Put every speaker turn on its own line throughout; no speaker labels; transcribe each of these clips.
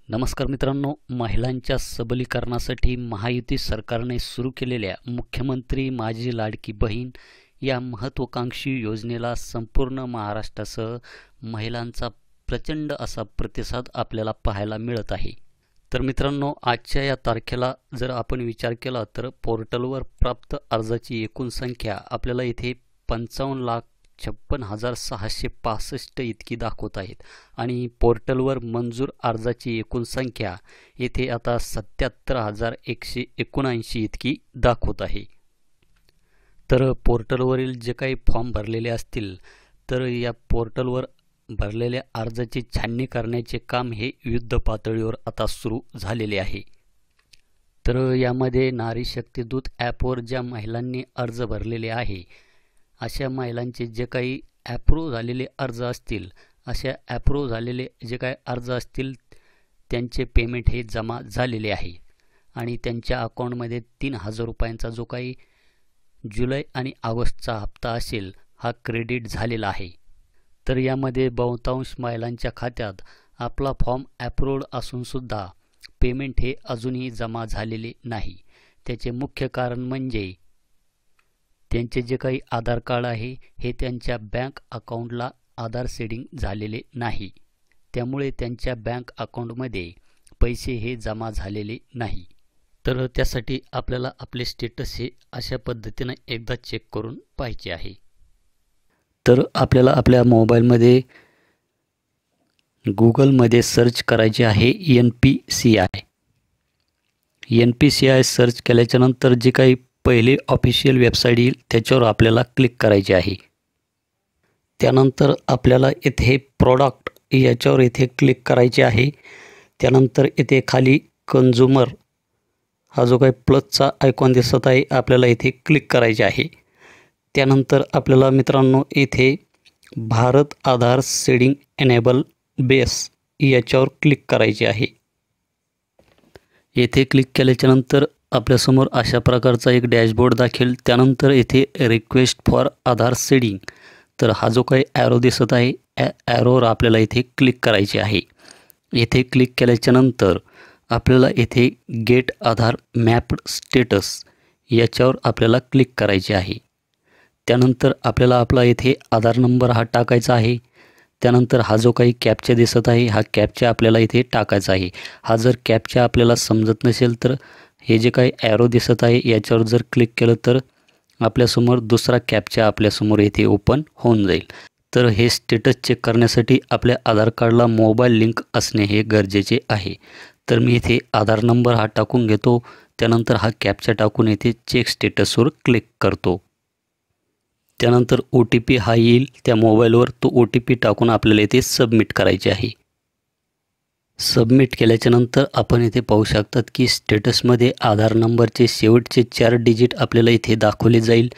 नमस्कार मित्रांनो, महिलांच्या सबलीकरणासाठी महायुती सरकारने सुरू केलेल्या मुख्यमंत्री माझी लाडकी बहीण या महत्त्वाकांक्षी योजनेला संपूर्ण महाराष्ट्रासह महिलांचा प्रचंड असा प्रतिसाद आपल्याला पाहायला मिळत आहे। तर मित्रांनो, आजच्या या तारखेला जर आपण विचार केला तर पोर्टलवर प्राप्त अर्जाची एकूण संख्या आपल्याला इथे 55,56,665 इतकी दाखवत आहेत आणि पोर्टलवर मंजूर अर्जाची एकूण संख्या येथे आता 77,179 इतकी दाखवत आहे। तर पोर्टलवरील जे काही फॉर्म भरलेले असतील तर या पोर्टलवर भरलेल्या अर्जाची छाननी करण्याचे काम हे युद्ध पातळीवर आता सुरू झालेले आहे। तर यामध्ये नारी शक्तिदूत ॲपवर ज्या महिलांनी अर्ज भरलेले आहे अशा महिलांचे जे काही ॲप्रूव्ह झालेले अर्ज असतील, अशा ॲप्रूव्ह झालेले जे काही अर्ज असतील त्यांचे पेमेंट हे जमा झालेले आहे आणि त्यांच्या अकाउंटमध्ये 3,000 रुपयांचा जो काही जुलै आणि ऑगस्टचा हप्ता असेल हा क्रेडिट झालेला आहे। तर यामध्ये बहुतांश महिलांच्या खात्यात आपला फॉर्म ॲप्रूव्ड असूनसुद्धा पेमेंट हे अजूनही जमा झालेले नाही। त्याचे मुख्य कारण म्हणजे त्यांचे जे काही आधार कार्ड आहे हे त्यांच्या बँक अकाउंटला आधार सेडिंग झालेले नाही, त्यामुळे त्यांच्या बँक अकाउंटमध्ये पैसे हे जमा झालेले नाही। तर त्यासाठी आपल्याला आपले स्टेटस हे अशा पद्धतीने एकदा चेक करून पाहायचे आहे। तर आपल्याला आपल्या मोबाईलमध्ये गूगलमध्ये सर्च करायचे आहे NPCI। NPCI सर्च केल्याच्यानंतर जे काही पहिले ऑफिशियल वेबसाईट येईल त्याच्यावर आपल्याला क्लिक करायचे आहे। त्यानंतर आपल्याला इथे प्रोडक्ट याच्यावर इथे क्लिक करायचे आहे। त्यानंतर इथे खाली कंझ्युमर हा जो काही प्लसचा आयकॉन दिसत आहे आपल्याला इथे क्लिक करायचे आहे। त्यानंतर आपल्याला मित्रांनो इथे भारत आधार सेडिंग एनेबल बेस याच्यावर क्लिक करायचे आहे। येथे क्लिक केल्याच्यानंतर आपल्यासमोर अशा प्रकारचा एक डॅशबोर्ड दाखवेल। त्यानंतर येथे रिक्वेस्ट फॉर आधार सेडिंग, तर हा जो काही ॲरो दिसत आहे ॲरोवर आपल्याला इथे क्लिक करायचे आहे। येथे क्लिक केल्याच्यानंतर आपल्याला इथे गेट आधार मॅप्ड स्टेटस याच्यावर आपल्याला क्लिक करायचे आहे। त्यानंतर आपल्याला आपला इथे आधार नंबर हा टाकायचा आहे। त्यानंतर हा जो काही कॅप्चा दिसत आहे हा कॅप्चा आपल्याला इथे टाकायचा आहे। हा जर कॅप्चा आपल्याला समजत नसेल तर हे जे काही ॲरो दिसत आहे याच्यावर जर क्लिक केलं तर आपल्यासमोर दुसरा कॅप्चा आपल्यासमोर येथे ओपन होऊन जाईल। तर हे स्टेटस चेक करण्यासाठी आपल्या आधार कार्डला मोबाईल लिंक असणे हे गरजेचे आहे। तर मी इथे आधार नंबर हा टाकून घेतो, त्यानंतर हा कॅप्चा टाकून येथे चेक स्टेटसवर क्लिक करतो। त्यानंतर OTP हा येईल त्या मोबाईलवर, तो OTP टाकून आपल्याला इथे सबमिट करायचे आहे। सबमिट केल्याच्यानंतर आपण इथे पाहू शकतात की स्टेटसमध्ये आधार नंबरचे शेवटचे 4 डिजिट आपल्याला इथे दाखवले जाईल।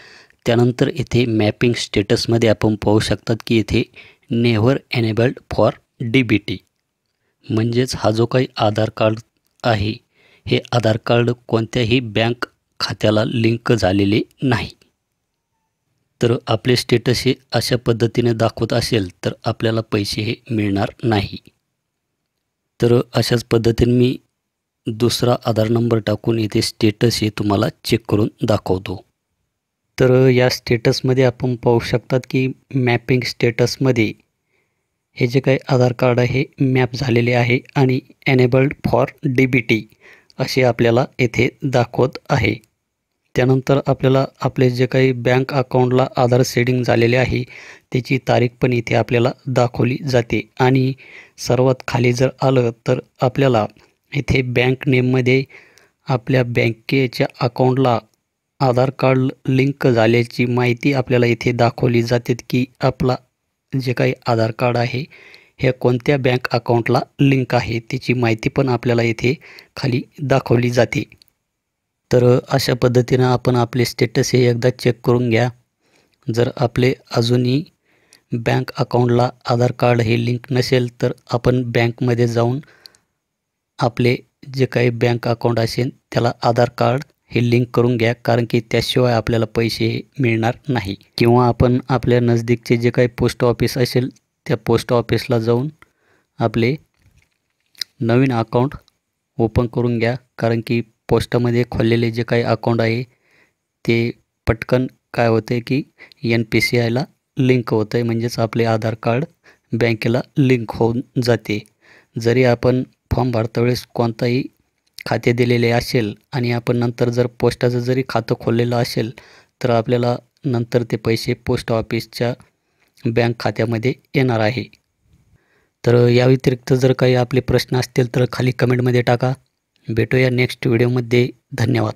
त्यानंतर इथे मॅपिंग स्टेटसमध्ये आपण पाहू शकतात की इथे नेव्हर एनेबल्ड फॉर DBT, म्हणजेच हा जो काही आधार कार्ड आहे हे आधार कार्ड कोणत्याही बँक खात्याला लिंक झालेले नाही। तर आपले स्टेटस हे अशा पद्धतीने दाखवत असेल तर आपल्याला पैसे हे मिळणार नाही। तर अशाच पद्धतीने मी दुसरा आधार नंबर टाकून इथे स्टेटस हे तुम्हाला चेक करून दाखवतो। तर या स्टेटसमध्ये आपण पाहू शकतात की मॅपिंग स्टेटसमध्ये हे जे काही आधार कार्ड आहे मॅप झालेले आहे आणि एनेबल्ड फॉर DBT असे आपल्याला येथे दाखवत आहे। त्यानंतर आपल्याला आपले जे काही बँक अकाउंटला आधार सेडिंग झालेले आहे त्याची तारीख पण इथे आपल्याला दाखवली जाते आणि सर्वात खाली जर आलं तर आपल्याला इथे बँक नेममध्ये आपल्या बँकेच्या अकाउंटला आधार कार्ड लिंक झाल्याची माहिती आपल्याला इथे दाखवली जाते की आपला जे काही आधार कार्ड आहे हे कोणत्या बँक अकाउंटला लिंक आहे त्याची माहिती पण आपल्याला इथे खाली दाखवली जाते। तर अशा पद्धतीने आपण आपले स्टेटस हे एकदा चेक करून घ्या। जर आपले अजूनही बँक अकाउंटला आधार कार्ड हे लिंक नसेल तर आपण बँकमध्ये जाऊन आपले जे काही बँक अकाउंट असेल त्याला आधार कार्ड हे लिंक करून घ्या, कारण की त्याशिवाय आपल्याला पैसे मिळणार नाही। किंवा आपण आपल्या नजदीकचे जे काही पोस्ट ऑफिस असेल त्या पोस्ट ऑफिसला जाऊन आपले नवीन अकाउंट ओपन करून घ्या, कारण की पोस्टामध्ये खोललेले जे काही अकाउंट आहे ते पटकन काय होतं आहे की NPCIला लिंक होतं आहे, म्हणजेच आपले आधार कार्ड बँकेला लिंक होऊन जाते. जरी आपण फॉर्म भरता वेळेस कोणताही खाते दिलेले असेल आणि आपण नंतर जर पोस्टाचं जरी खातं खोललेलं असेल तर आपल्याला नंतर ते पैसे पोस्ट ऑफिसच्या बँक खात्यामध्ये येणार आहे. तर या व्यतिरिक्त जर काही आपले प्रश्न असतील तर खाली कमेंटमध्ये टाका. भेटूया नेक्स्ट व्हिडिओमध्ये. धन्यवाद.